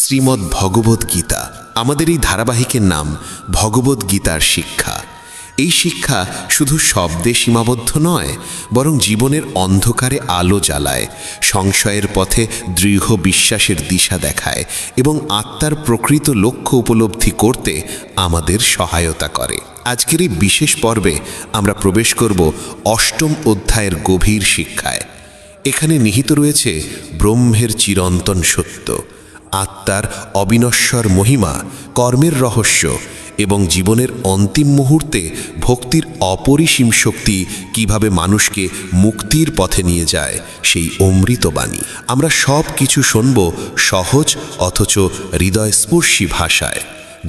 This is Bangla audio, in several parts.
শ্রীমদ্ ভগবদ্ গীতা। আমাদের এই ধারাবাহিকের নাম ভগবদ্ গীতার শিক্ষা। এই শিক্ষা শুধু শব্দে সীমাবদ্ধ নয়, বরং জীবনের অন্ধকারে আলো জ্বালায়, সংশয়ের পথে দৃঢ় বিশ্বাসের দিশা দেখায় এবং আত্মার প্রকৃত লক্ষ্য উপলব্ধি করতে আমাদের সহায়তা করে। আজকের এই বিশেষ পর্বে আমরা প্রবেশ করব অষ্টম অধ্যায়ের গভীর শিক্ষায়। এখানে নিহিত রয়েছে ব্রহ্মের চিরন্তন সত্য, আত্মার অবিনশ্বর মহিমা, কর্মের রহস্য এবং জীবনের অন্তিম মুহূর্তে ভক্তির অপরিসীম শক্তি কিভাবে মানুষকে মুক্তির পথে নিয়ে যায়, সেই অমৃতবাণী। আমরা সব কিছু শুনব সহজ অথচ হৃদয়স্পর্শী ভাষায়,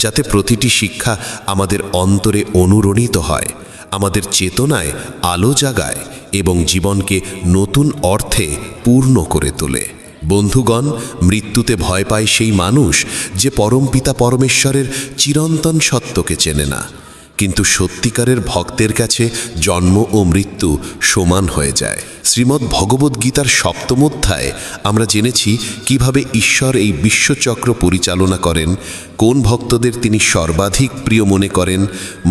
যাতে প্রতিটি শিক্ষা আমাদের অন্তরে অনুরণিত হয়, আমাদের চেতনায় আলো জাগায় এবং জীবনকে নতুন অর্থে পূর্ণ করে তোলে। বন্ধুগণ, মৃত্যুতে ভয় পায় সেই মানুষ যে পরমপিতা পরমেশ্বরের চিরন্তন সত্যকে চেনে না, কিন্তু সত্যিকারের ভক্তের কাছে জন্ম ও মৃত্যু সমান হয়ে যায়। শ্রীমদ্ ভগবদ্ গীতার সপ্তম অধ্যায়ে আমরা জেনেছি কিভাবে ঈশ্বর এই বিশ্বচক্র পরিচালনা করেন, কোন ভক্তদের তিনি সর্বাধিক প্রিয় মনে করেন,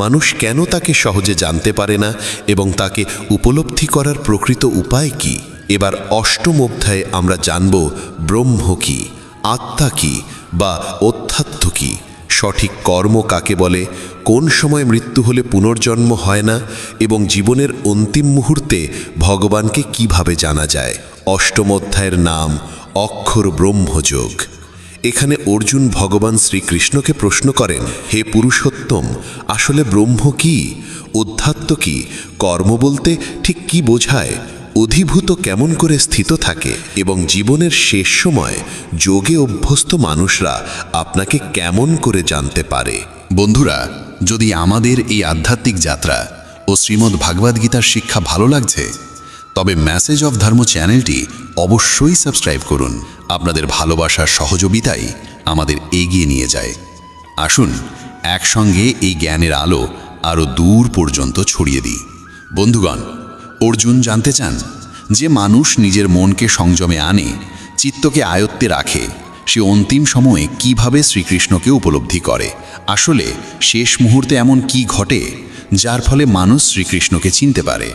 মানুষ কেন তাকে সহজে জানতে পারে না এবং তাকে উপলব্ধি করার প্রকৃত উপায় কী। এবার অষ্টম অধ্যায়ে আমরা জানব ব্রহ্ম কী, আত্মা কী বা অধ্যাত্ম কী, সঠিক কর্ম কাকে বলে, কোন সময় মৃত্যু হলে পুনর্জন্ম হয় না এবং জীবনের অন্তিম মুহূর্তে ভগবানকে কিভাবে জানা যায়। অষ্টম অধ্যায়ের নাম অক্ষর ব্রহ্মযোগ। এখানে অর্জুন ভগবান শ্রীকৃষ্ণকে প্রশ্ন করেন, হে পুরুষোত্তম, আসলে ব্রহ্ম কী, অধ্যাত্ম কী, কর্ম বলতে ঠিক কী বোঝায়, অধিভূত কেমন করে স্থিত থাকে এবং জীবনের শেষ সময় যোগে অভ্যস্ত মানুষরা আপনাকে কেমন করে জানতে পারে। বন্ধুরা, যদি আমাদের এই আধ্যাত্মিক যাত্রা ও শ্রীমদ্ ভাগবত গীতার শিক্ষা ভালো লাগছে, তবে মেসেজ অফ ধর্ম চ্যানেলটি অবশ্যই সাবস্ক্রাইব করুন। আপনাদের ভালোবাসার সহযোগিতাই আমাদের এগিয়ে নিয়ে যায়। আসুন একসঙ্গে এই জ্ঞানের আলো আরও দূর পর্যন্ত ছড়িয়ে দিই। বন্ধুগণ, অর্জুন জানতে চান যে মানুষ নিজের মনকে সংযমে আনে, চিত্তকে আয়ত্তে রাখে, সে অন্তিম সময়ে কিভাবে শ্রীকৃষ্ণকে উপলব্ধি করে। আসলে শেষ মুহূর্তে এমন কি ঘটে যার ফলে মানুষ শ্রীকৃষ্ণকে চিনতে পারে,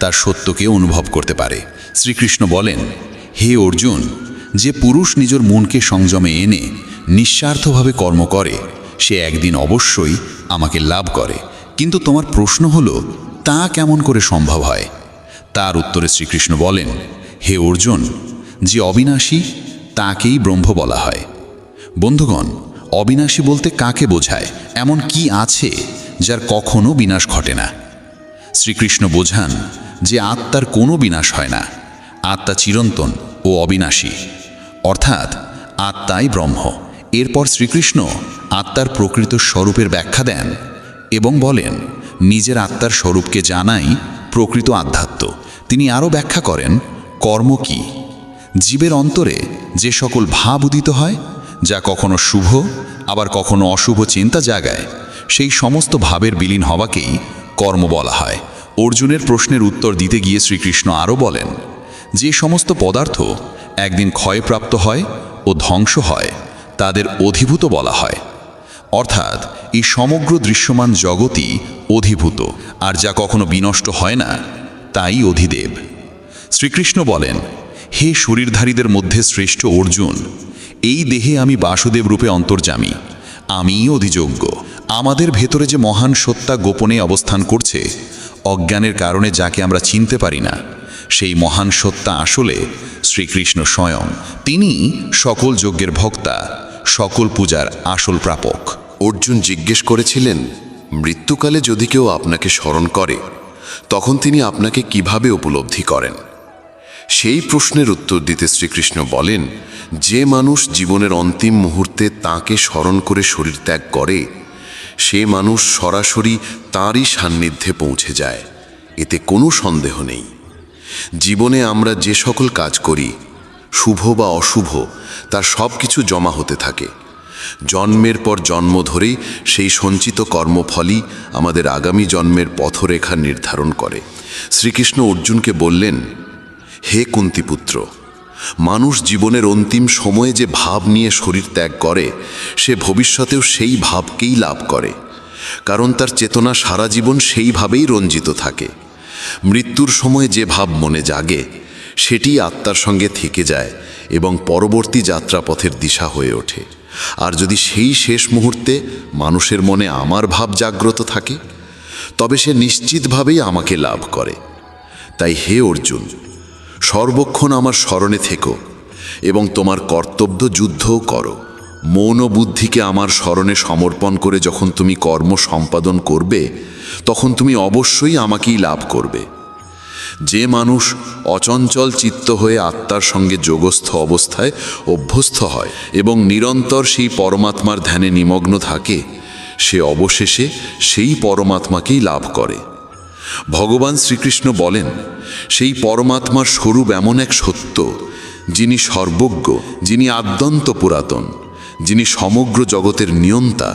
তার সত্যকে অনুভব করতে পারে। শ্রীকৃষ্ণ বলেন, হে অর্জুন, যে পুরুষ নিজের মনকে সংযমে এনে নিঃস্বার্থভাবে কর্ম করে, সে একদিন অবশ্যই আমাকে লাভ করে। কিন্তু তোমার প্রশ্ন হলো, তা কেমন করে সম্ভব হয়? তার উত্তরে শ্রীকৃষ্ণ বলেন, হে অর্জুন, যে অবিনাশী তাকেই ব্রহ্ম বলা হয়। বন্ধুগণ, অবিনাশী বলতে কাকে বোঝায়? এমন কি আছে যার কখনো বিনাশ ঘটে না? শ্রীকৃষ্ণ বোঝান যে আত্মার কোনো বিনাশ হয় না, আত্মা চিরন্তন ও অবিনাশী, অর্থাৎ আত্মাই ব্রহ্ম। এরপর শ্রীকৃষ্ণ আত্মার প্রকৃত স্বরূপের ব্যাখ্যা দেন এবং বলেন, নিজের আত্মার স্বরূপকে জানাই প্রকৃত আধ্যাত্ম। তিনি আরও ব্যাখ্যা করেন, কর্ম কি? জীবের অন্তরে যে সকল ভাব উদিত হয়, যা কখনো শুভ আবার কখনো অশুভ চিন্তা জাগায়, সেই সমস্ত ভাবের বিলীন হওয়াকেই কর্ম বলা হয়। অর্জুনের প্রশ্নের উত্তর দিতে গিয়ে শ্রীকৃষ্ণ আরও বলেন, যে সমস্ত পদার্থ একদিন ক্ষয়প্রাপ্ত হয় ও ধ্বংস হয়, তাদের অধিভূত বলা হয়। অর্থাৎ এই সমগ্র দৃশ্যমান জগৎই অধিভূত, আর যা কখনো বিনষ্ট হয় না তাই অধিদেব। শ্রীকৃষ্ণ বলেন, হে শরীরধারীদের মধ্যে শ্রেষ্ঠ অর্জুন, এই দেহে আমি বাসুদেব রূপে অন্তর্যামী, আমিই অধিযোগ্য। আমাদের ভেতরে যে মহান সত্তা গোপনে অবস্থান করছে, অজ্ঞানের কারণে যাকে আমরা চিনতে পারি না, সেই মহান সত্তা আসলে শ্রীকৃষ্ণ স্বয়ং। তিনি সকল যজ্ঞের ভোক্তা, সকল পূজার আসল প্রাপক। অর্জুন জিজ্ঞেস করেছিলেন, মৃত্যুকালে যদি কেউ আপনাকে স্মরণ করে, তখন তিনি আপনাকে কিভাবে উপলব্ধি করেন? সেই প্রশ্নের উত্তর দিতে শ্রীকৃষ্ণ বলেন, যে মানুষ জীবনের অন্তিম মুহূর্তে তাঁকে স্মরণ করে শরীর ত্যাগ করে, সে মানুষ সরাসরি তাঁরই সান্নিধ্যে পৌঁছে যায়, এতে কোনো সন্দেহ নেই। জীবনে আমরা যে সকল কাজ করি, শুভ বা অশুভ, তার সব কিছু জমা হতে থাকে। জন্মের পর জন্ম ধরেই সেই সঞ্চিত কর্মফলই আমাদের আগামী জন্মের পথরেখা নির্ধারণ করে। শ্রীকৃষ্ণ অর্জুনকে বললেন, হে কুন্তিপুত্র, মানুষ জীবনের অন্তিম সময়ে যে ভাব নিয়ে শরীর ত্যাগ করে, সে ভবিষ্যতেও সেই ভাবকেই লাভ করে, কারণ তার চেতনা সারা জীবন সেইভাবেই রঞ্জিত থাকে। মৃত্যুর সময় যে ভাব মনে জাগে, সেটি আত্মার সঙ্গে থেকে যায় এবং পরবর্তী যাত্রাপথের দিশা হয়ে ওঠে। আর যদি সেই শেষ মুহূর্তে মানুষের মনে আমার ভাব জাগ্রত থাকে, তবে সে নিশ্চিতভাবেই আমাকে লাভ করে। তাই হে অর্জুন, সর্বক্ষণ আমার স্মরণে থেকো এবং তোমার কর্তব্য যুদ্ধও করো। মৌন বুদ্ধিকে আমার স্মরণে সমর্পণ করে যখন তুমি কর্ম সম্পাদন করবে, তখন তুমি অবশ্যই আমাকেই লাভ করবে। যে মানুষ অচঞ্চল চিত্ত হয়ে আত্মার সঙ্গে যোগস্থ অবস্থায় অভ্যস্ত হয় এবং নিরন্তর সেই পরমাত্মার ধ্যানে নিমগ্ন থাকে, সে অবশেষে সেই পরমাত্মাকেই লাভ করে। ভগবান শ্রীকৃষ্ণ বলেন, সেই পরমাত্মার স্বরূপ এমন এক সত্য, যিনি সর্বজ্ঞ, যিনি আদ্যন্ত পুরাতন, যিনি সমগ্র জগতের নিয়ন্তা,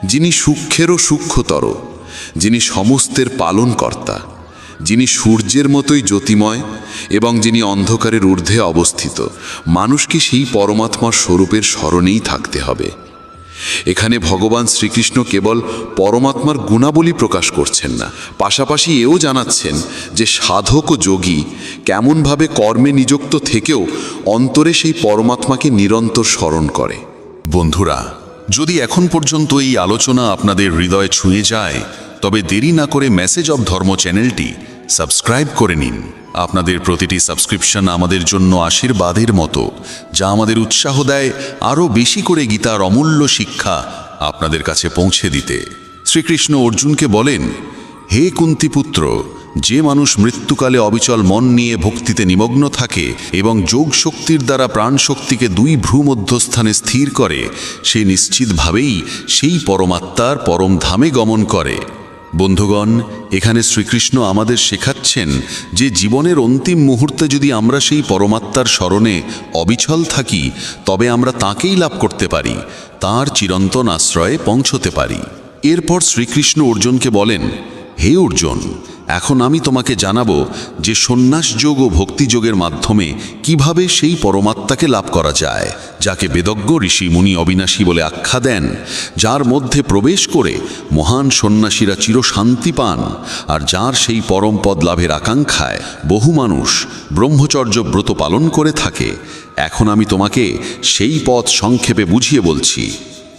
যিনি সূক্ষ্মেরও সূক্ষ্মতর, যিনি সমস্তের পালনকর্তা, যিনি সূর্যের মতোই জ্যোতিময় এবং যিনি অন্ধকারের ঊর্ধ্বে অবস্থিত। মানুষকে সেই পরমাত্মার স্বরূপের স্মরণেই থাকতে হবে। এখানে ভগবান শ্রীকৃষ্ণ কেবল পরমাত্মার গুণাবলী প্রকাশ করছেন না, পাশাপাশি এও জানাচ্ছেন যে সাধক ও যোগী কেমনভাবে কর্মে নিযুক্ত থেকেও অন্তরে সেই পরমাত্মাকে নিরন্তর স্মরণ করে। বন্ধুরা, যদি এখন পর্যন্ত এই আলোচনা আপনাদের হৃদয়ে ছুঁয়ে যায়, তবে দেরি না করে মেসেজ অব ধর্ম চ্যানেলটি সাবস্ক্রাইব করে নিন। আপনাদের প্রতিটি সাবস্ক্রিপশন আমাদের জন্য আশীর্বাদের মতো, যা আমাদের উৎসাহ দেয় আরও বেশি করে গীতার অমূল্য শিক্ষা আপনাদের কাছে পৌঁছে দিতে। শ্রীকৃষ্ণ অর্জুনকে বলেন, হে কুন্তিপুত্র, যে মানুষ মৃত্যুকালে অবিচল মন নিয়ে ভক্তিতে নিমগ্ন থাকে এবং যোগ শক্তির দ্বারা প্রাণশক্তিকে দুই ভ্রু মধ্যস্থানে স্থির করে, সে নিশ্চিতভাবেই সেই পরমাত্মার পরম ধামে গমন করে। বন্ধুগণ, এখানে শ্রীকৃষ্ণ আমাদের শেখাচ্ছেন যে জীবনের অন্তিম মুহূর্তে যদি আমরা সেই পরমাত্মার স্মরণে অবিচল থাকি, তবে আমরা তাঁকেই লাভ করতে পারি, তাঁর চিরন্তন আশ্রয়ে পৌঁছতে পারি। এরপর শ্রীকৃষ্ণ অর্জুনকে বলেন, হে অর্জুন, এখন আমি তোমাকে জানাবো যে সন্ন্যাস যোগ ও ভক্তিযোগের মাধ্যমে কিভাবে সেই পরমাত্মাকে লাভ করা যায়, যাকে বেদজ্ঞ ঋষি মুনি অবিনাশী বলে আখ্যা দেন, যার মধ্যে প্রবেশ করে মহান সন্ন্যাসীরা চিরশান্তি পান, আর যার সেই পরম পদ লাভের আকাঙ্ক্ষায় বহু মানুষ ব্রহ্মচর্য ব্রত পালন করে থাকে। এখন আমি তোমাকে সেই পথ সংক্ষেপে বুঝিয়ে বলছি।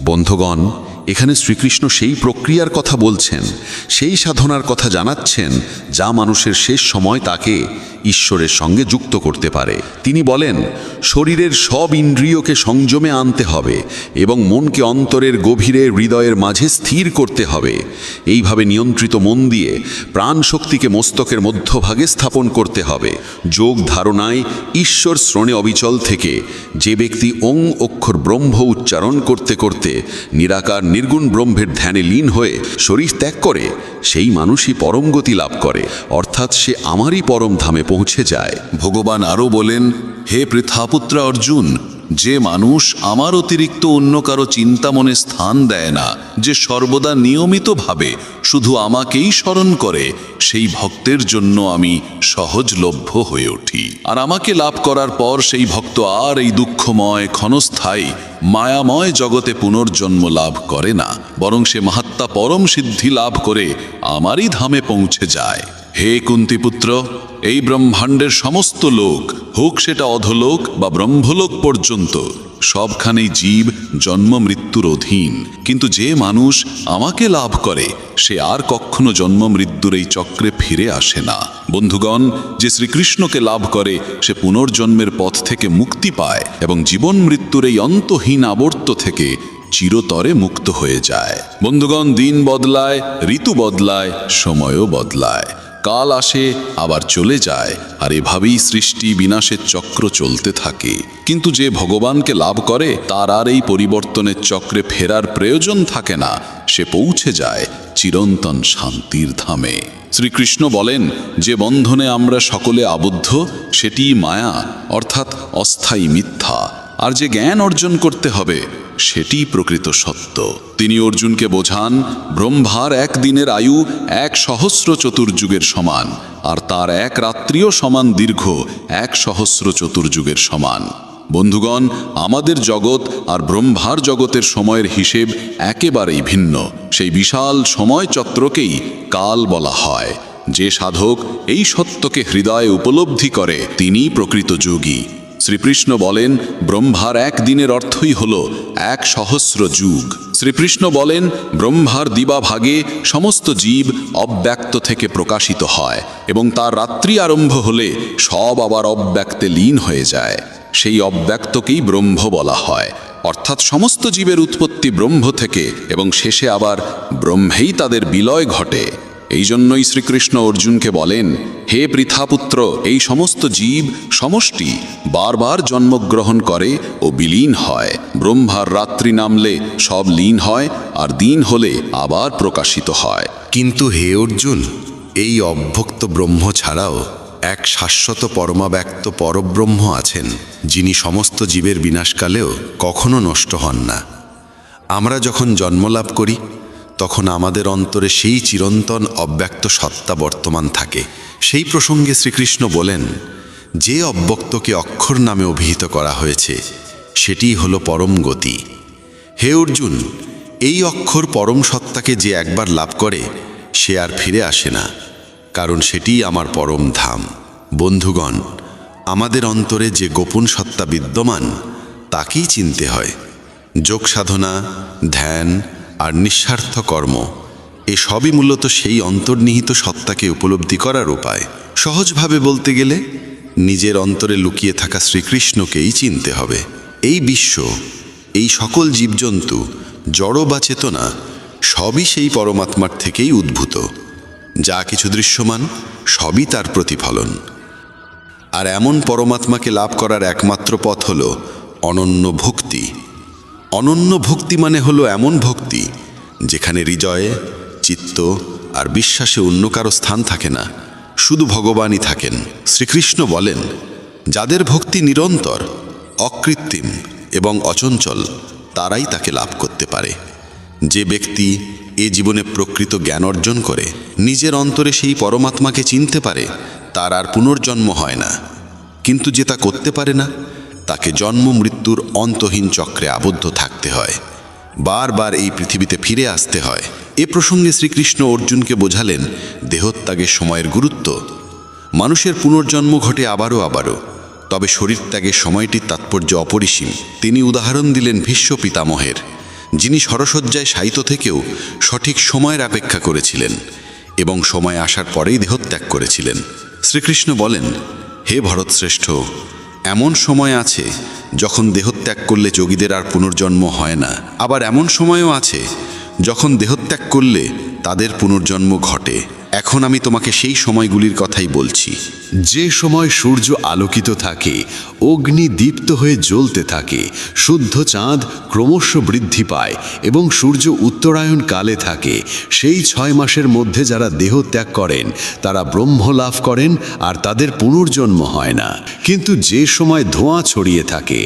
বন্ধুগণ, এখানে শ্রীকৃষ্ণ সেই প্রক্রিয়ার কথা বলছেন, সেই সাধনার কথা জানাচ্ছেন, যা মানুষের শেষ সময় তাকে ঈশ্বরের সঙ্গে যুক্ত করতে পারে। তিনি বলেন, শরীরের সব ইন্দ্রিয়কে সংযমে আনতে হবে এবং মনকে অন্তরের গভীরে হৃদয়ের মাঝে স্থির করতে হবে। এইভাবে নিয়ন্ত্রিত মন দিয়ে প্রাণ শক্তিকে মস্তকের মধ্যভাগে স্থাপন করতে হবে। যোগ ধারণায় ঈশ্বর শ্রণে অবিচল থেকে যে ব্যক্তি ওং অক্ষর ব্রহ্ম উচ্চারণ করতে করতে নিরাকার নির্গুণ ব্রহ্মের ধ্যানে লীন হয়ে শরীর ত্যাগ করে, সেই মানুষই পরম গতি লাভ করে, অর্থাৎ সে আমারই পরম ধামে পৌঁছে যায়। ভগবান আরও বলেন, হে পৃথাপুত্র অর্জুন, যে মানুষ আমার অতিরিক্ত অন্য কারো চিন্তা মনে স্থান দেয় না, যে সর্বদা নিয়মিতভাবে শুধু আমাকেই স্মরণ করে, সেই ভক্তের জন্য আমি সহজলভ্য হয়ে উঠি। আর আমাকে লাভ করার পর সেই ভক্ত আর এই দুঃখময় ক্ষণস্থায়ী মায়াময় জগতে পুনর্জন্ম লাভ করে না, বরং সে মহাত্মা পরম সিদ্ধি লাভ করে আমারই ধামে পৌঁছে যায়। হে কুন্তিপুত্র, এই ব্রহ্মাণ্ডের সমস্ত লোক, হোক সেটা অধলোক বা ব্রহ্মলোক পর্যন্ত, সবখানেই জীব জন্ম মৃত্যুর অধীন। কিন্তু যে মানুষ আমাকে লাভ করে, সে আর কখনো জন্ম মৃত্যুর এই চক্রে ফিরে আসে না। বন্ধুগণ, যে শ্রীকৃষ্ণকে লাভ করে, সে পুনর্জন্মের পথ থেকে মুক্তি পায় এবং জীবন মৃত্যুর এই অন্তহীন আবর্ত থেকে চিরতরে মুক্ত হয়ে যায়। বন্ধুগণ, দিন বদলায়, ঋতু বদলায়, সময়ও বদলায়, কাল আসে আবার চলে যায়, আর এভাবেই সৃষ্টি বিনাশের চক্র চলতে থাকে। কিন্তু যে ভগবানকে লাভ করে, তার আর এই পরিবর্তনের চক্রে ফেরার প্রয়োজন থাকে না, সে পৌঁছে যায় চিরন্তন শান্তির ধামে। শ্রীকৃষ্ণ বলেন, যে বন্ধনে আমরা সকলে আবদ্ধ, সেটি মায়া অর্থাৎ অস্থায়ী মিথ্যা। আর যে জ্ঞান অর্জন করতে হবে, সেটি প্রকৃত সত্য। তিনি অর্জুনকে বোঝান, ব্রহ্মার একদিনের আয়ু 1,000 চতুর্যুগের সমান, আর তার এক রাত্রিও সমান দীর্ঘ 1,000 চতুর্যুগের সমান। বন্ধুগণ, আমাদের জগৎ আর ব্রহ্মার জগতের সময়ের হিসেব একেবারেই ভিন্ন। সেই বিশাল সময় চক্রকেই কাল বলা হয়। যে সাধক এই সত্যকে হৃদয়ে উপলব্ধি করে তিনিই প্রকৃত যোগী। শ্রীকৃষ্ণ বলেন, ব্রহ্মার একদিনের অর্থই হল 1,000 যুগ। শ্রীকৃষ্ণ বলেন, ব্রহ্মার দিবাভাগে সমস্ত জীব অব্যক্ত থেকে প্রকাশিত হয় এবং তার রাত্রি আরম্ভ হলে সব আবার অব্যক্তে লীন হয়ে যায়। সেই অব্যক্তকেই ব্রহ্ম বলা হয়। অর্থাৎ সমস্ত জীবের উৎপত্তি ব্রহ্ম থেকে এবং শেষে আবার ব্রহ্মেই তাদের বিলয় ঘটে। এই জন্যই শ্রীকৃষ্ণ অর্জুনকে বলেন, হে পৃথাপুত্র, এই সমস্ত জীব সমষ্টি বারবার জন্মগ্রহণ করে ও বিলীন হয়। ব্রহ্মার রাত্রি নামলে সব লীন হয়, আর দিন হলে আবার প্রকাশিত হয়। কিন্তু হে অর্জুন, এই অভ্যক্ত ব্রহ্ম ছাড়াও এক শাশ্বত পরমাব্যক্ত পরব্রহ্ম আছেন, যিনি সমস্ত জীবের বিনাশকালেও কখনো নষ্ট হন না। আমরা যখন জন্মলাভ করি তখন আমাদের অন্তরে সেই চিরন্তন অব্যক্ত সত্তা বর্তমান থাকে। সেই প্রসঙ্গে শ্রীকৃষ্ণ বলেন, যে অব্যক্তকে অক্ষর নামে অভিহিত করা হয়েছে সেটিই হলো পরম গতি। হে অর্জুন, এই অক্ষর পরম সত্তাকে যে একবার লাভ করে সে আর ফিরে আসে না, কারণ সেটিই আমার পরম ধাম। বন্ধুগণ, আমাদের অন্তরে যে গোপন সত্তা বিদ্যমান তাকেই চিনতে হয়। যোগ সাধনা, ধ্যান আর নিঃস্বার্থ কর্ম এসবই মূলত সেই অন্তর্নিহিত সত্তাকে উপলব্ধি করার উপায়। সহজভাবে বলতে গেলে নিজের অন্তরে লুকিয়ে থাকা শ্রীকৃষ্ণকেই চিনতে হবে। এই বিশ্ব, এই সকল জীবজন্তু, জড় বা চেতনা সবই সেই পরমাত্মার থেকেই উদ্ভূত। যা কিছু দৃশ্যমান সবই তার প্রতিফলন। আর এমন পরমাত্মাকে লাভ করার একমাত্র পথ হল অনন্য ভক্তি। অনন্য ভক্তি মানে হলো এমন ভক্তি যেখানে হৃদয়ে, চিত্ত আর বিশ্বাসে অন্য কারো স্থান থাকে না, শুধু ভগবানই থাকেন। শ্রীকৃষ্ণ বলেন, যাদের ভক্তি নিরন্তর, অকৃত্রিম এবং অচঞ্চল, তারাই তাকে লাভ করতে পারে। যে ব্যক্তি এ জীবনে প্রকৃত জ্ঞান অর্জন করে নিজের অন্তরে সেই পরমাত্মাকে চিনতে পারে, তার আর পুনর্জন্ম হয় না। কিন্তু যে তা করতে পারে না, তাকে জন্ম মৃত্যুর অন্তহীন চক্রে আবদ্ধ থাকতে হয়, বারবার এই পৃথিবীতে ফিরে আসতে হয়। এ প্রসঙ্গে শ্রীকৃষ্ণ অর্জুনকে বোঝালেন দেহত্যাগের সময়ের গুরুত্ব। মানুষের পুনর্জন্ম ঘটে আবারও আবারও, তবে শরীর ত্যাগের সময়টির তাৎপর্য অপরিসীম। তিনি উদাহরণ দিলেন ভীষ্ম পিতামহের, যিনি শরশয্যায় শায়িত থেকেও সঠিক সময়ের অপেক্ষা করেছিলেন এবং সময় আসার পরেই দেহত্যাগ করেছিলেন। শ্রীকৃষ্ণ বলেন, হে ভরতশ্রেষ্ঠ, এমন সময় আছে যখন দেহত্যাগ করলে যোগীদের আর পুনর্জন্ম হয় না, আবার এমন সময়ও আছে যখন দেহত্যাগ করলে তাদের পুনর্জন্ম ঘটে। এখন আমি তোমাকে সেই সময়গুলির কথাই বলছি। যে সময় সূর্য আলোকিত থাকে, অগ্নি দীপ্ত হয়ে জ্বলতে থাকে, শুদ্ধ চাঁদ ক্রমশ বৃদ্ধি পায় এবং সূর্য উত্তরায়ণ কালে থাকে, সেই 6 মাসের মধ্যে যারা দেহ ত্যাগ করেন তারা ব্রহ্ম লাভ করেন আর তাদের পুনর্জন্ম হয় না। কিন্তু যে সময় ধোঁয়া ছড়িয়ে থাকে,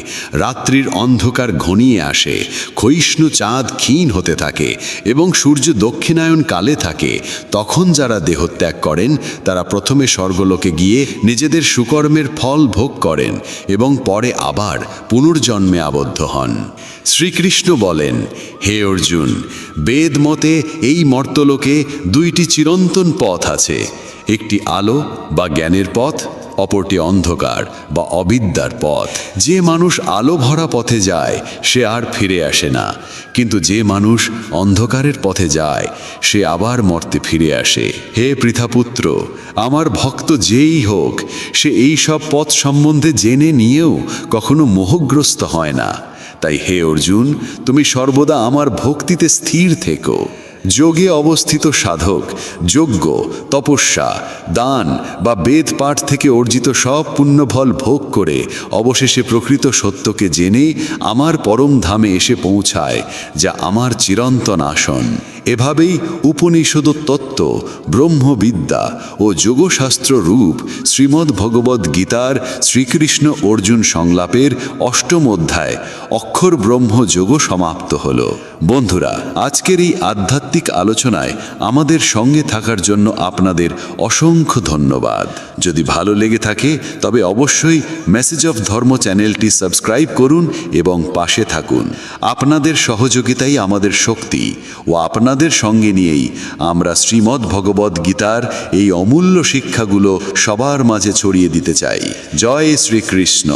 রাত্রির অন্ধকার ঘনিয়ে আসে, ক্ষয়িষ্ণু চাঁদ ক্ষীণ হতে থাকে এবং সূর্য দক্ষিণায়ন কালে থাকে, তখন যারা দেহত্যাগ করেন তারা প্রথমে স্বর্গলোকে গিয়ে নিজেদের সুকর্মের ফল ভোগ করেন এবং পরে আবার পুনর্জন্মে আবদ্ধ হন। শ্রীকৃষ্ণ বলেন, হে অর্জুন, বেদ মতে এই মর্তলোকে 2টি চিরন্তন পথ আছে। একটি আলো বা জ্ঞানের পথ, অপরটি অন্ধকার বা অবিদ্যার পথ। যে মানুষ আলো ভরা পথে যায় সে আর ফিরে আসে না, কিন্তু যে মানুষ অন্ধকারের পথে যায় সে আবার মর্তে ফিরে আসে। হে পৃথাপুত্র, আমার ভক্ত যেই হোক সে এই সব পথ সম্বন্ধে জেনে নিয়েও কখনো মোহগ্রস্ত হয় না। তাই হে অর্জুন, তুমি সর্বদা আমার ভক্তিতে স্থির থেকো। যোগে অবস্থিত সাধক যজ্ঞ, তপস্যা, দান বা বেদ পাঠ থেকে অর্জিত সব পুণ্যফল ভোগ করে অবশেষে প্রকৃত সত্যকে জেনে আমার পরম ধামে এসে পৌঁছায়, যা আমার চিরন্তন আসন। এভাবেই উপনিষদ তত্ত্ব, ব্রহ্মবিদ্যা ও যোগশাস্ত্র রূপ শ্রীমদ্ ভগবদ্ গীতার শ্রীকৃষ্ণ অর্জুন সংলাপের ৮ম অধ্যায় অক্ষর ব্রহ্ম যোগ সমাপ্ত হল। বন্ধুরা, আজকের এই আধ্যাত্মিক আলোচনায় আমাদের সঙ্গে থাকার জন্য আপনাদের অসংখ্য ধন্যবাদ। যদি ভালো লেগে থাকে তবে অবশ্যই মেসেজ অফ ধর্ম চ্যানেলটি সাবস্ক্রাইব করুন এবং পাশে থাকুন। আপনাদের সহযোগিতাই আমাদের শক্তি ও আপনাদের সঙ্গে নিয়েই আমরা শ্রীমদ্ ভগবদ্ গীতার এই অমূল্য শিক্ষাগুলো সবার মাঝে ছড়িয়ে দিতে চাই। জয় শ্রীকৃষ্ণ।